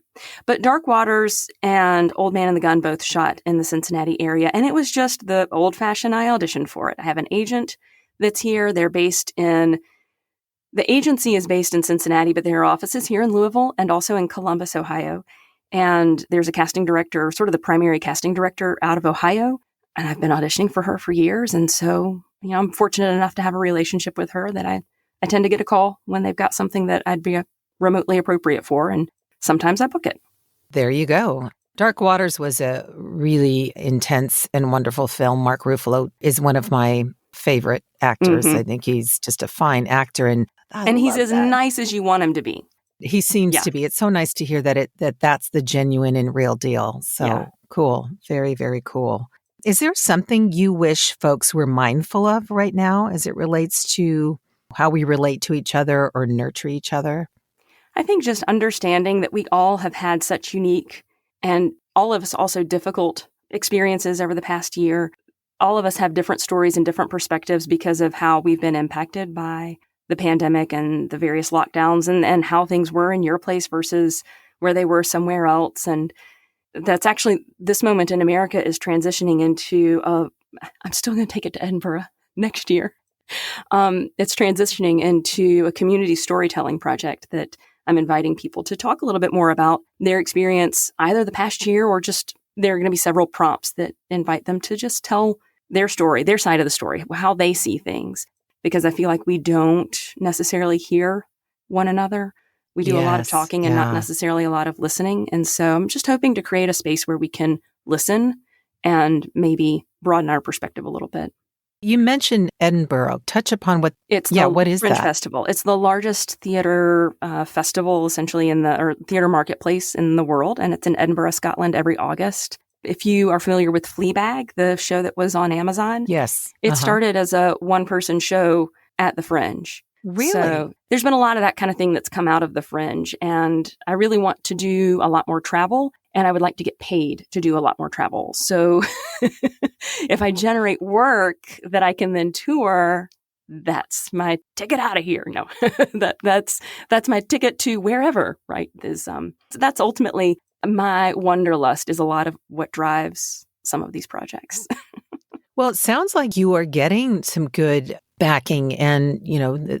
But Dark Waters and Old Man and the Gun both shot in the Cincinnati area. And it was just the old-fashioned I auditioned for it. I have an agent that's here. The agency is based in Cincinnati, but there are offices here in Louisville and also in Columbus, Ohio. And there's a casting director, sort of the primary casting director out of Ohio. And I've been auditioning for her for years. And so, I'm fortunate enough to have a relationship with her that I tend to get a call when they've got something that I'd be remotely appropriate for. And sometimes I book it. There you go. Dark Waters was a really intense and wonderful film. Mark Ruffalo is one of my favorite actors. I think he's just a fine actor. And he's as nice as you want him to be. He seems to be. It's so nice to hear that's the genuine and real deal. So cool. Very, very cool. Is there something you wish folks were mindful of right now as it relates to how we relate to each other or nurture each other? I think just understanding that we all have had such unique and all of us also difficult experiences over the past year. All of us have different stories and different perspectives because of how we've been impacted by the pandemic and the various lockdowns and how things were in your place versus where they were somewhere else. And that's actually, this moment in America is transitioning into, I'm still going to take it to Edinburgh next year. It's transitioning into a community storytelling project that I'm inviting people to talk a little bit more about their experience, either the past year or just there are going to be several prompts that invite them to just tell their story, their side of the story, how they see things. Because I feel like we don't necessarily hear one another. We do a lot of talking and not necessarily a lot of listening. And so I'm just hoping to create a space where we can listen and maybe broaden our perspective a little bit. You mentioned Edinburgh. Touch upon what what is Fringe that? Festival. It's the largest theater festival, essentially, or theater marketplace in the world, and it's in Edinburgh, Scotland, every August. If you are familiar with Fleabag, the show that was on Amazon, yes, it started as a one-person show at the Fringe. Really? So there's been a lot of that kind of thing that's come out of the Fringe, and I really want to do a lot more travel, and I would like to get paid to do a lot more travel. So if I generate work that I can then tour, that's my ticket out of here. No, that's my ticket to wherever, right? That's ultimately my wanderlust is a lot of what drives some of these projects. Well, it sounds like you are getting some good backing, and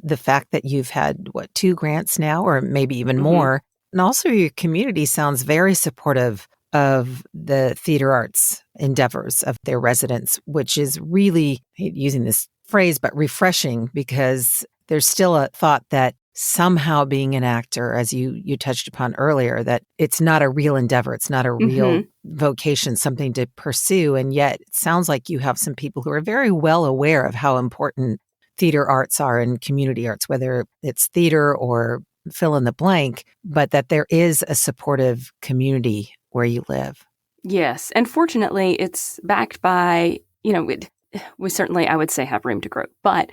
the fact that you've had 2 grants now, or maybe even more, and also your community sounds very supportive of the theater arts endeavors of their residents, which is really, I hate using this phrase, but refreshing, because there's still a thought that somehow being an actor, as you touched upon earlier, that it's not a real endeavor. It's not a real vocation, something to pursue. And yet it sounds like you have some people who are very well aware of how important theater arts are and community arts, whether it's theater or fill in the blank, but that there is a supportive community where you live. Yes. And fortunately, it's backed by, we certainly, I would say, have room to grow, but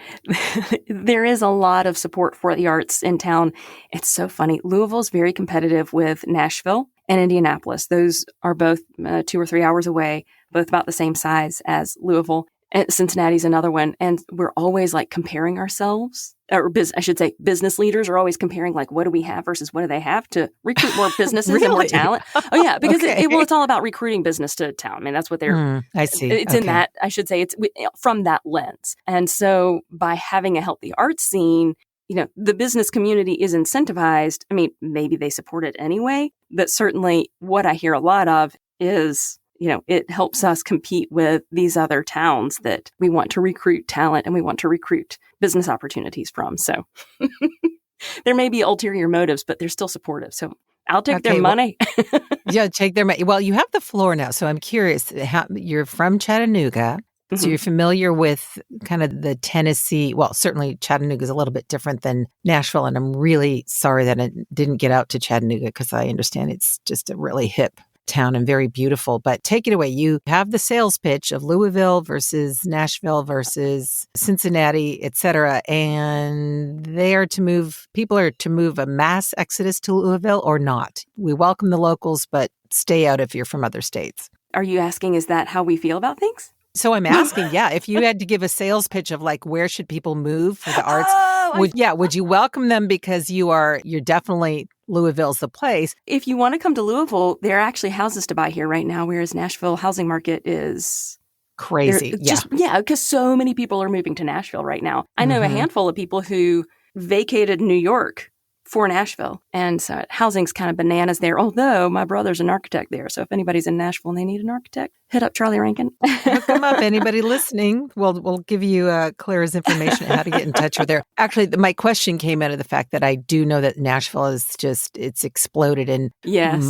there is a lot of support for the arts in town. It's so funny. Louisville's very competitive with Nashville and Indianapolis. Those are both 2 or 3 hours away, both about the same size as Louisville. And Cincinnati's another one. And we're always comparing ourselves, or I should say business leaders are always comparing what do we have versus what do they have to recruit more businesses Really? and more talent. Oh yeah, because Okay. it's all about recruiting business to town. I mean, that's what they're, I see. It's in that, I should say, it's from that lens. And so by having a healthy arts scene, the business community is incentivized. I mean, maybe they support it anyway, but certainly what I hear a lot of is, it helps us compete with these other towns that we want to recruit talent and we want to recruit business opportunities from. So there may be ulterior motives, but they're still supportive. So I'll take their money. Yeah, take their money. Well, you have the floor now. So I'm curious, you're from Chattanooga. So you're familiar with kind of the Tennessee, well, certainly Chattanooga is a little bit different than Nashville. And I'm really sorry that it didn't get out to Chattanooga, because I understand it's just a really hip town and very beautiful. But take it away. You have the sales pitch of Louisville versus Nashville versus Cincinnati, et cetera. And people are to move a mass exodus to Louisville or not. We welcome the locals, but stay out if you're from other states. Are you asking, is that how we feel about things? So I'm asking, if you had to give a sales pitch of where should people move for the arts, would you welcome them because you're definitely Louisville's the place? If you want to come to Louisville, there are actually houses to buy here right now, whereas Nashville housing market is crazy. Because so many people are moving to Nashville right now. I know a handful of people who vacated New York for Nashville. And so housing's kind of bananas there, although my brother's an architect there. So if anybody's in Nashville and they need an architect, hit up Charlie Rankin. Hook them up. Anybody listening, we'll give you Clara's information on how to get in touch with her. Actually, my question came out of the fact that I do know that Nashville is it's exploded. And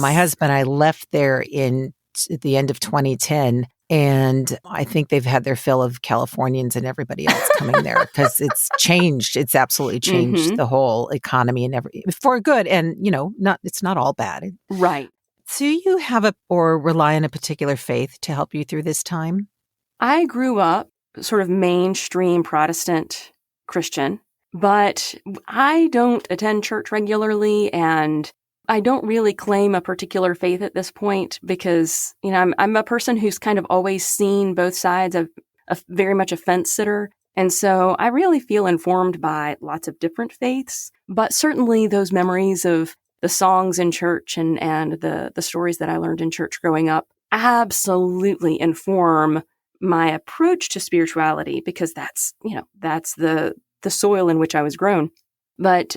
my husband and I left there at the end of 2010. And I think they've had their fill of Californians and everybody else coming there, because it's changed. It's absolutely changed the whole economy and for good. And, it's not all bad. Right. Do you have or rely on a particular faith to help you through this time? I grew up sort of mainstream Protestant Christian, but I don't attend church regularly, and I don't really claim a particular faith at this point because, I'm a person who's kind of always seen both sides of very much a fence sitter. And so I really feel informed by lots of different faiths, but certainly those memories of the songs in church and the stories that I learned in church growing up absolutely inform my approach to spirituality, because that's the soil in which I was grown. But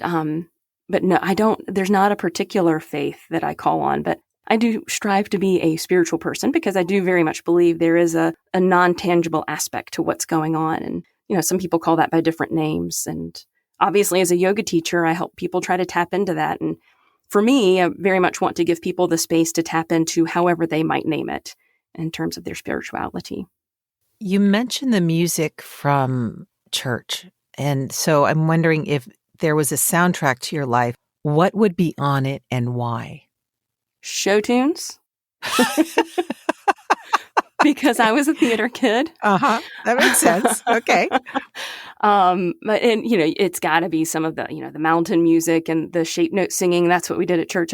But no, I don't, there's not a particular faith that I call on, but I do strive to be a spiritual person because I do very much believe there is a non-tangible aspect to what's going on. And, some people call that by different names. And obviously, as a yoga teacher, I help people try to tap into that. And for me, I very much want to give people the space to tap into however they might name it in terms of their spirituality. You mentioned the music from church. And so I'm wondering if there was a soundtrack to your life, what would be on it and why? Show tunes. Because I was a theater kid. That makes sense. Okay. And it's got to be some of the, the mountain music and the shape note singing. That's what we did at church.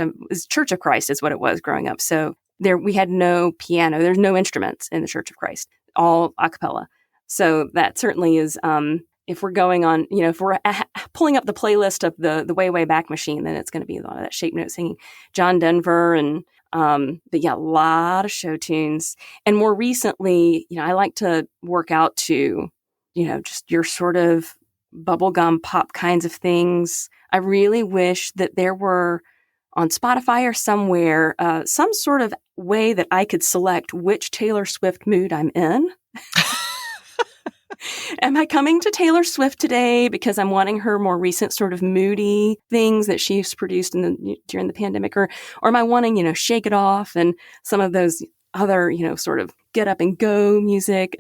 Church of Christ is what it was growing up. So we had no piano. There's no instruments in the Church of Christ, all a cappella. So that certainly is, if we're going on, if we're pulling up the playlist of the Way Back Machine, then it's going to be a lot of that shape note singing. John Denver and but yeah, a lot of show tunes. And more recently, I like to work out to, just your sort of bubblegum pop kinds of things. I really wish that there were on Spotify or somewhere, some sort of way that I could select which Taylor Swift mood I'm in. Am I coming to Taylor Swift today because I'm wanting her more recent sort of moody things that she's produced during the pandemic, or am I wanting, Shake It Off and some of those other, sort of get up and go music?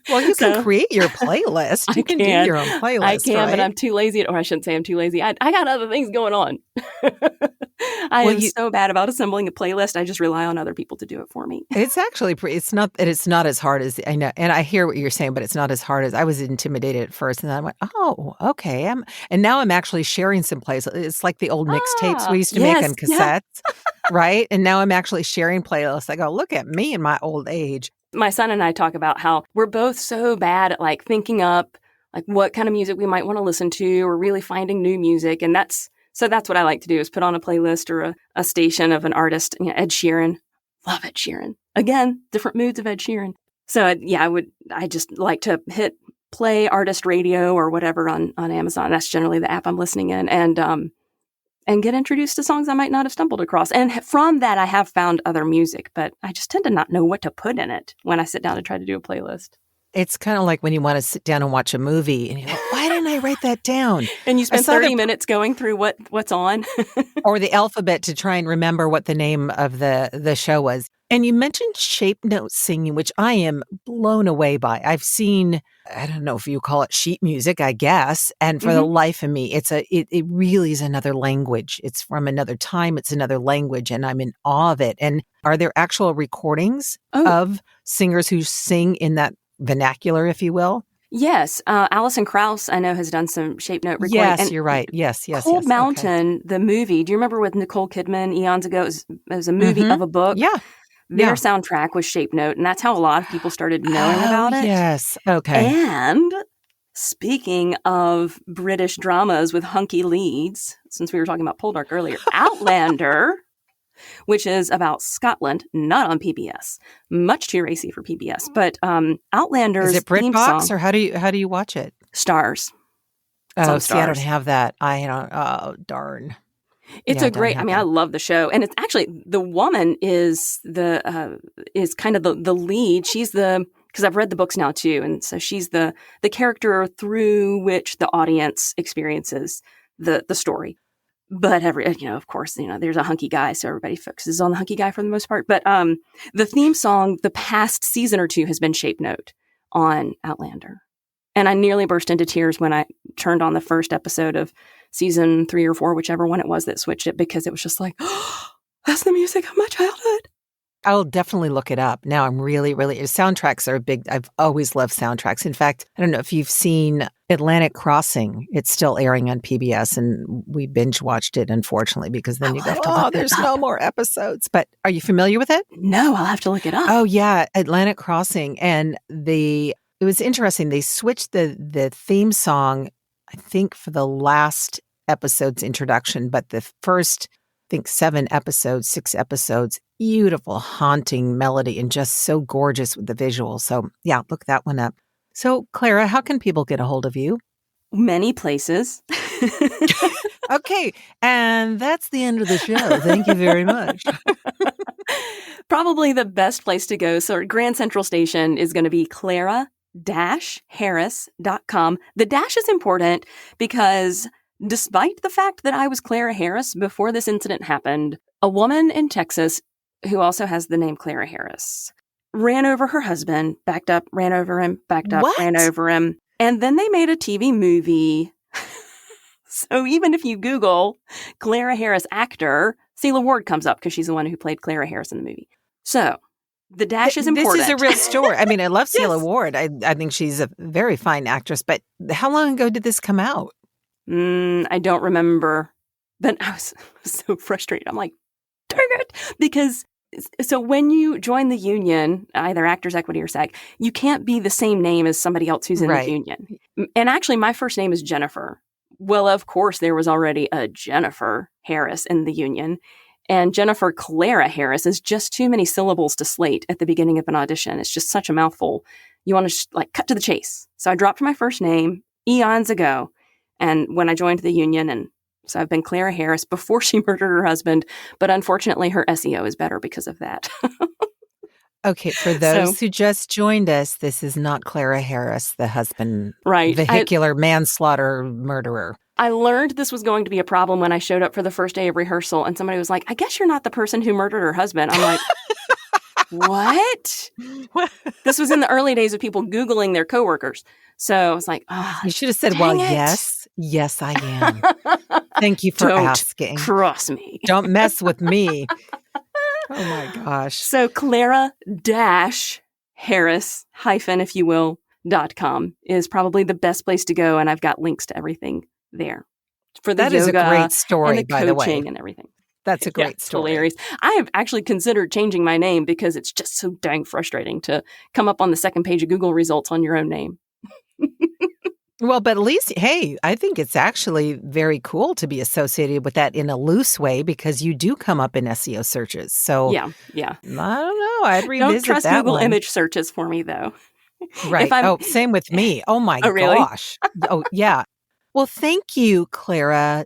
Well, you can create your playlist. You can do your own playlist. I can, right? But I'm too lazy, or I shouldn't say I'm too lazy. I got other things going on. I am so bad about assembling a playlist. I just rely on other people to do it for me. It's actually it's not as hard as I know. And I hear what you're saying, but it's not as hard as I was intimidated at first. And then I went, oh, okay. And now I'm actually sharing some playlists. It's like the old mixtapes we used to make on cassettes, right? And now I'm actually sharing playlists. I go, look at me in my old age. My son and I talk about how we're both so bad at like thinking up like what kind of music we might want to listen to, or really finding new music. And that's what I like to do, is put on a playlist or a station of an artist. Ed Sheeran. Love Ed Sheeran. Again, different moods of Ed Sheeran. So I just like to hit play artist radio or whatever on Amazon. That's generally the app I'm listening in, and get introduced to songs I might not have stumbled across. And from that, I have found other music, but I just tend to not know what to put in it when I sit down to try to do a playlist. It's kind of like when you want to sit down and watch a movie and you're like, why didn't I write that down? And you spend 30 minutes going through what's on. Or the alphabet to try and remember what the name of the show was. And you mentioned shape note singing, which I am blown away by. I've seen, I don't know if you call it sheet music, I guess. And for the life of me, it really is another language. It's from another time. It's another language. And I'm in awe of it. And are there actual recordings of singers who sing in that vernacular, if you will? Yes. Alison Krauss, I know, has done some shape note recording. Yes, and you're right. Yes. Cold Mountain, the movie. Do you remember with Nicole Kidman eons ago? It was a movie of a book. Yeah. Their soundtrack was shape note, and that's how a lot of people started knowing about it. Yes. Okay. And speaking of British dramas with hunky leads, since we were talking about Poldark earlier, Outlander, which is about Scotland, not on PBS. Much too racy for PBS. But Outlander's is it BritBox, or how do you watch it? Stars. Oh, see, I don't have that. I don't. Oh, darn. It's a great. I mean, I love the show, and it's actually the woman is kind of the lead. She's because I've read the books now too, and so she's the character through which the audience experiences the story. But of course, there's a hunky guy, so everybody focuses on the hunky guy for the most part. But the theme song, the past season or two, has been shape note on Outlander. And I nearly burst into tears when I turned on the first episode of season 3 or 4, whichever one it was that switched it, because it was just like, oh, that's the music of my childhood. I'll definitely look it up. Now I'm really, soundtracks are big. I've always loved soundtracks. In fact, I don't know if you've seen Atlantic Crossing. It's still airing on PBS, and we binge watched it, unfortunately, because then you go, there's no more episodes. But are you familiar with it? No, I'll have to look it up. Oh, yeah. Atlantic Crossing. And it was interesting. They switched the theme song, I think, for the last episode's introduction, but the first, I think, 6 episodes, beautiful, haunting melody and just so gorgeous with the visuals. So look that one up. So Clara, how can people get a hold of you? Many places. Okay, and that's the end of the show. Thank you very much. Probably the best place to go. So Grand Central Station is going to be Clara-Harris.com. The dash is important because despite the fact that I was Clara Harris before this incident happened, a woman in Texas who also has the name Clara Harris ran over her husband, backed up, ran over him, backed up, ran over him. And then they made a TV movie. So even if you Google Clara Harris actor, Celia Ward comes up because she's the one who played Clara Harris in the movie. So the dash is important. This is a real story. I mean, I love Celia Ward. I think she's a very fine actress. But how long ago did this come out? I don't remember. But I was so frustrated. I'm like, dang it. Because so when you join the union, either Actors Equity or SAG, you can't be the same name as somebody else who's in the union. And actually, my first name is Jennifer. Well, of course, there was already a Jennifer Harris in the union. And Jennifer Clara Harris is just too many syllables to slate at the beginning of an audition. It's just such a mouthful. You want to cut to the chase. So I dropped my first name eons ago. And when I joined the union, and so I've been Clara Harris before she murdered her husband. But unfortunately, her SEO is better because of that. Okay, for those who just joined us, this is not Clara Harris, the husband, vehicular manslaughter murderer. I learned this was going to be a problem when I showed up for the first day of rehearsal, and somebody was like, I guess you're not the person who murdered her husband. I'm like, what? This was in the early days of people Googling their coworkers. So I was like, oh, you should have said, well, yes, I am. Thank you for asking. Cross me. Don't mess with me. Oh my gosh. So Clara-Harris, if you will, .com is probably the best place to go. And I've got links to everything there. For the that yoga is a great story, and the by the way. Coaching and everything. That's a great story. Hilarious. I have actually considered changing my name because it's just so dang frustrating to come up on the second page of Google results on your own name. Well, but at least, hey, I think it's actually very cool to be associated with that in a loose way because you do come up in SEO searches. So yeah. I don't know. I'd revisit that. Don't trust Google image searches for me, though. Right. Same with me. Oh my gosh. Oh yeah. Well, thank you, Clara-Harris.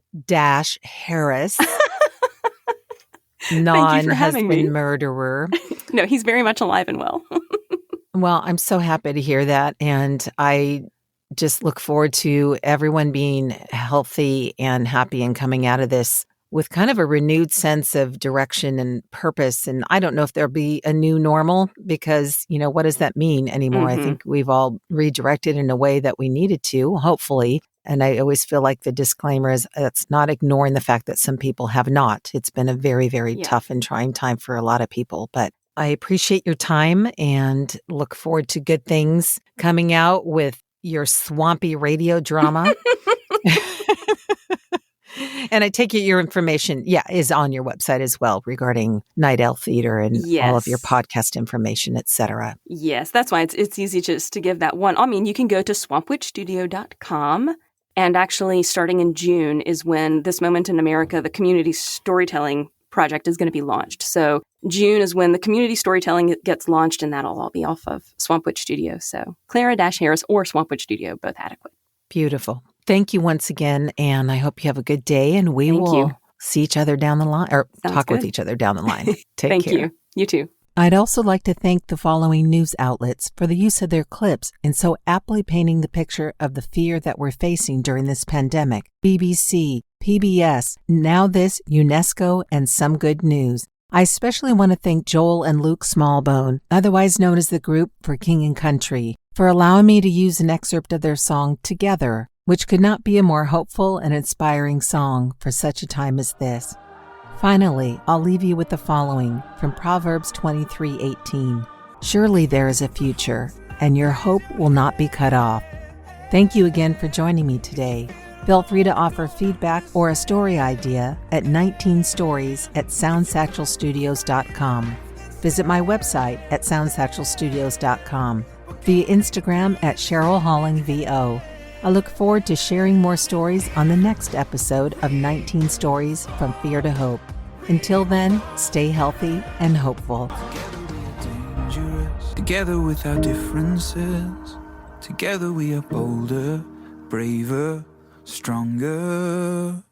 Non-husband murderer. No, he's very much alive and well. Well, I'm so happy to hear that. And I just look forward to everyone being healthy and happy and coming out of this with kind of a renewed sense of direction and purpose. And I don't know if there'll be a new normal because, what does that mean anymore? I think we've all redirected in a way that we needed to, hopefully. And I always feel like the disclaimer is that's not ignoring the fact that some people have not. It's been a very, very tough and trying time for a lot of people. But I appreciate your time and look forward to good things coming out with your swampy radio drama. And I take it your information, is on your website as well regarding Night Owl Theater and all of your podcast information, etc. Yes, that's why it's easy just to give that one. I mean, you can go to swampwitchstudio.com. And actually, starting in June is when This Moment in America, the community storytelling project, is going to be launched. So June is when the community storytelling gets launched, and that'll all be off of Swamp Witch Studio. So Clara-Harris or Swamp Witch Studio, both adequate. Beautiful. Thank you once again, and I hope you have a good day, and we will see each other down the line, or talk with each other down the line. Take care. Thank you. You too. I'd also like to thank the following news outlets for the use of their clips in so aptly painting the picture of the fear that we're facing during this pandemic. BBC, PBS, Now This, UNESCO, and Some Good News. I especially want to thank Joel and Luke Smallbone, otherwise known as the Group for King and Country, for allowing me to use an excerpt of their song Together, which could not be a more hopeful and inspiring song for such a time as this. Finally, I'll leave you with the following from Proverbs 23:18. Surely there is a future, and your hope will not be cut off. Thank you again for joining me today. Feel free to offer feedback or a story idea at 19stories@soundsatchelstudios.com. Visit my website at soundsatchelstudios.com, via Instagram at CherylHollingVO. I look forward to sharing more stories on the next episode of 19 Stories from Fear to Hope. Until then, stay healthy and hopeful. Together with our differences, together we are bolder, braver, stronger.